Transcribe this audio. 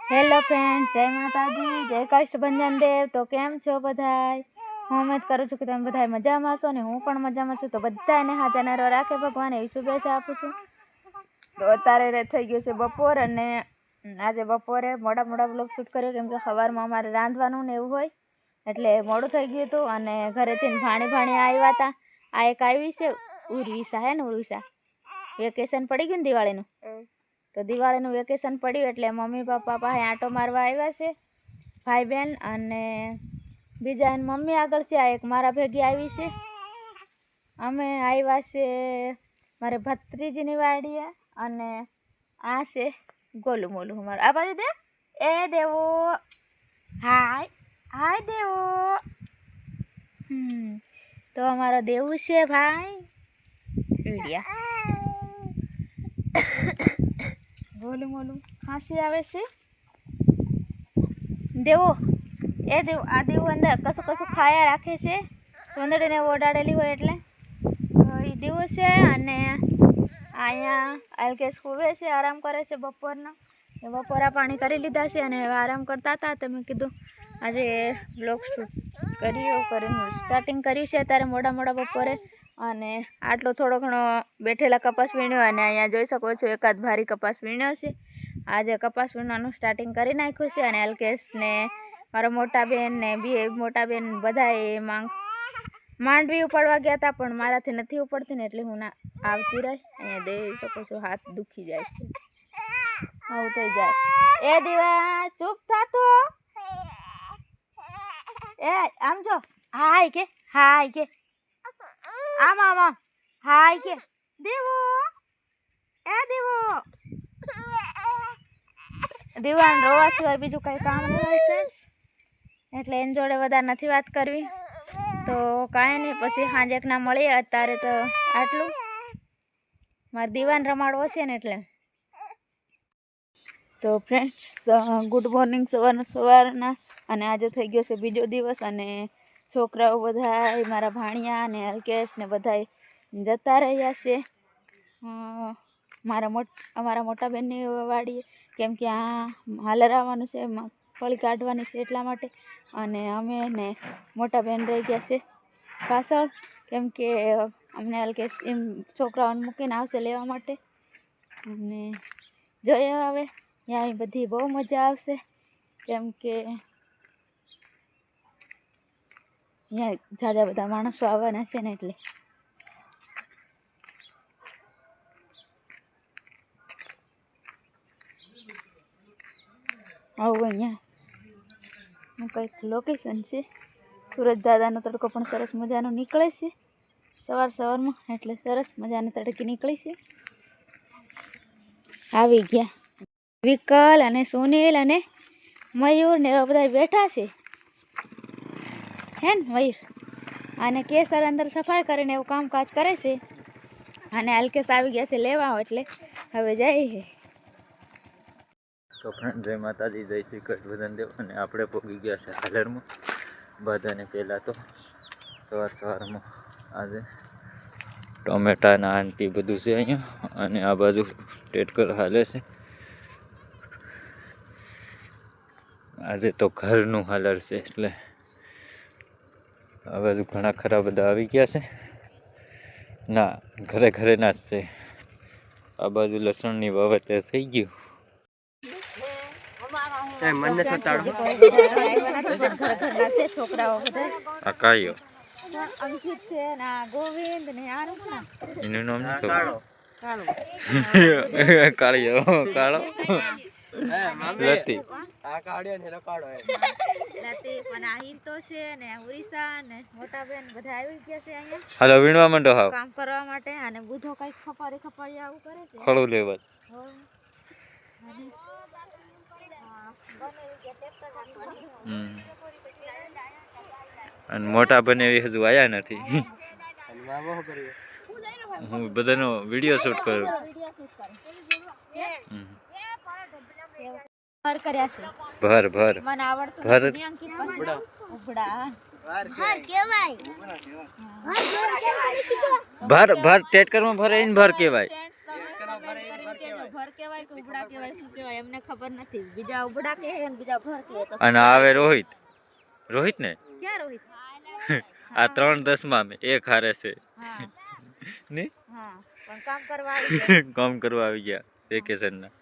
Hello friend, જય માતાજી, જય કષ્ટભંજન દેવ। તો કેમ છો બધાય? હું ઉમેદ કરું છું કે તમે બધાય મજામાં છો ને હું પણ મજામાં છું। તો બધાને હાજર નરો રાખે ભગવાન એવી શુભેચ્છા આપું છું। તો અત્યારે થઈ ગયું છે બપોર અને આજે બપોરે મોડા બ્લોગ શૂટ કર્યો કેમ કે સવારમાં અમારે રાંધવાનું ને એવું હોય એટલે મોડું થઈ ગયું હતું। અને ઘરેથી ભાણી આવ્યા હતા। આ એક આવી છે ઉર્વિશા, હે ને ઉર્વિશા, વેકેશન પડી ગયું ને દિવાળીનું, તો દિવાળીનું વેકેશન પડ્યું એટલે મમ્મી પપ્પા પાસે આંટો મારવા આવ્યા છે ભાઈ બહેન। અને બીજા એની મમ્મી આગળ છે, આ એક મારા ભેગી આવી છે। અમે આવ્યા છે મારે ભત્રીજીની વાડીએ અને આ છે ગોલું મોલું અમારું। આ બાજુ દે, એ દેવો, હાય હાય દેવો। તો અમારો દેવું છે ભાઈ ઈડિયા, ગોલું મોલું ખાંસી આવે છે। દેવો, એ દેવો, આ દેવું અંદર કશું ખાયા રાખે છે, સોંદડીને ઓડાડેલી હોય એટલે એ દેવું છે। અને અહીંયા અલ્કેશ કુવે છે, આરામ કરે છે બપોરના, બપોરા પાણી કરી લીધા છે અને હવે આરામ કરતા હતા। તો મેં કીધું આજે બ્લોગ શૂટ કરી એવું કરીને સ્ટાર્ટિંગ કર્યું છે અત્યારે મોડા બપોરે। અને આટલો થોડો ઘણો બેઠેલા કપાસ વીણ્યો અને અહીંયા જોઈ શકો છો એકાદ ભારી કપાસ વીણ્યો છે। આજે કપાસ વીણવાનું સ્ટાર્ટિંગ કરી નાખ્યું છે। અને અલ્કેશ ને મારો મોટા બેન ને મોટા બેન બધાએ માંડવી ઉપાડવા ગયા હતા પણ મારાથી નથી ઉપડતી ને એટલે હું ના આવતી રહી। અહીંયા દેખી શકો છો હાથ દુખી જાય છે, આવું થઈ જાય। એ દીવા ચૂપ થાતો, એ આમ જો, હાય કે આમ હાય કે દેવો, એ દેવો, દીવાન રોવા સિવાય બીજું કઈ કામ નહીં હોય ફ્રેન્ડ્સ, એટલે એની જોડે વધારે નથી વાત કરવી। તો કાંઈ નહીં, પછી સાંજેકના મળીએ। અત્યારે તો આટલું, મારે દીવાન રમાડવો છે ને એટલે। તો ફ્રેન્ડ્સ ગુડ મોર્નિંગ સવારના, અને આજે થઈ ગયો છે બીજો દિવસ અને છોકરાઓ બધા મારા ભાણિયા અને અલ્કેશ ને બધા જતા રહ્યા છે અમારા મોટા બેનની વાડીએ, કેમ કે આ હાલર આવવાનું છે, મગફળી કાઢવાની છે એટલા માટે। અને અમે ને મોટા બેન રહી ગયા છે પાછળ, કેમ કે અમને અલ્કેશ એમ છોકરાઓને મૂકીને આવશે લેવા માટે। અને જોઈએ હવે ત્યાં બધી બહુ મજા આવશે, કેમ કે અહીંયા ઝાઝા બધા માણસો આવવાના છે ને એટલે। આવું અહીંયા કંઈક લોકેશન છે। સુરજ દાદાનો તડકો પણ સરસ મજાનો નીકળે છે સવારમાં, એટલે સરસ મજાનો તડકી નીકળી છે। આવી ગયા વિકલ અને સુનિલ અને મયુર ને એવા બધા બેઠા છે, હે ને મયુર? અને કેસર અંદર સફાઈ કરીને એવું કામકાજ કરે છે। અને અલ્કેશ આવી ગયા છે લેવા, એટલે હવે જઈએ। તો ફ્રેન્ડ જય માતાજી, જય શ્રી કૃષ્ણ દેવ। અને આપણે પહોંચી ગયા છે હાલરમાં બધાને। પહેલાં તો સવારમાં આજે ટમેટાના આંટી બધું છે અહીંયા, અને આ બાજુ ટેટકર હાલે છે। આજે તો ઘરનું હાલર છે એટલે આ બાજુ ઘણા ખરા બધા આવી ગયા છે, ના ઘરે ના જ છે। આ બાજુ લસણની વાવેતર થઈ ગયું। છોકરાઓ બધા આ કાયો અંકિત છે ને ગોવિંદ ને એનું નામ કાળો લતી આ કાળ્યો ને રકાડો લતી પણ આ હિત તો છે ને ઉરીસા ને મોટા બેન બધા આવી ગયા છે અહીંયા। હાલો વીણવા માંડો, હાવ કામ કરવા માટે। અને બુધો કઈક ખપારી આવું કરે છે, ખળું લેવા। અને મોટા બનેવી હજુ આયા નથી, હું બધાનો વિડીયો શૂટ કરું। ભર મને આવડતું ભર ટેટકરમાં ભરે ને ભર કેવાય। કમેન્ટ કરીને કહેજો ભર કહેવાય કે ઉબડા કહેવાય શું કહેવાય એમને ખબર નથી બીજા ઉબડા કહે અને બીજા ભર કહે તો અને આવે રોહિત રોહિત ને ક્યાં રોહિત આ 3/10 માં એક હારે છે હા ને હા પણ કામ કરવા આવી ગયા કામ કરવા આવી ગયા વેકેશન ના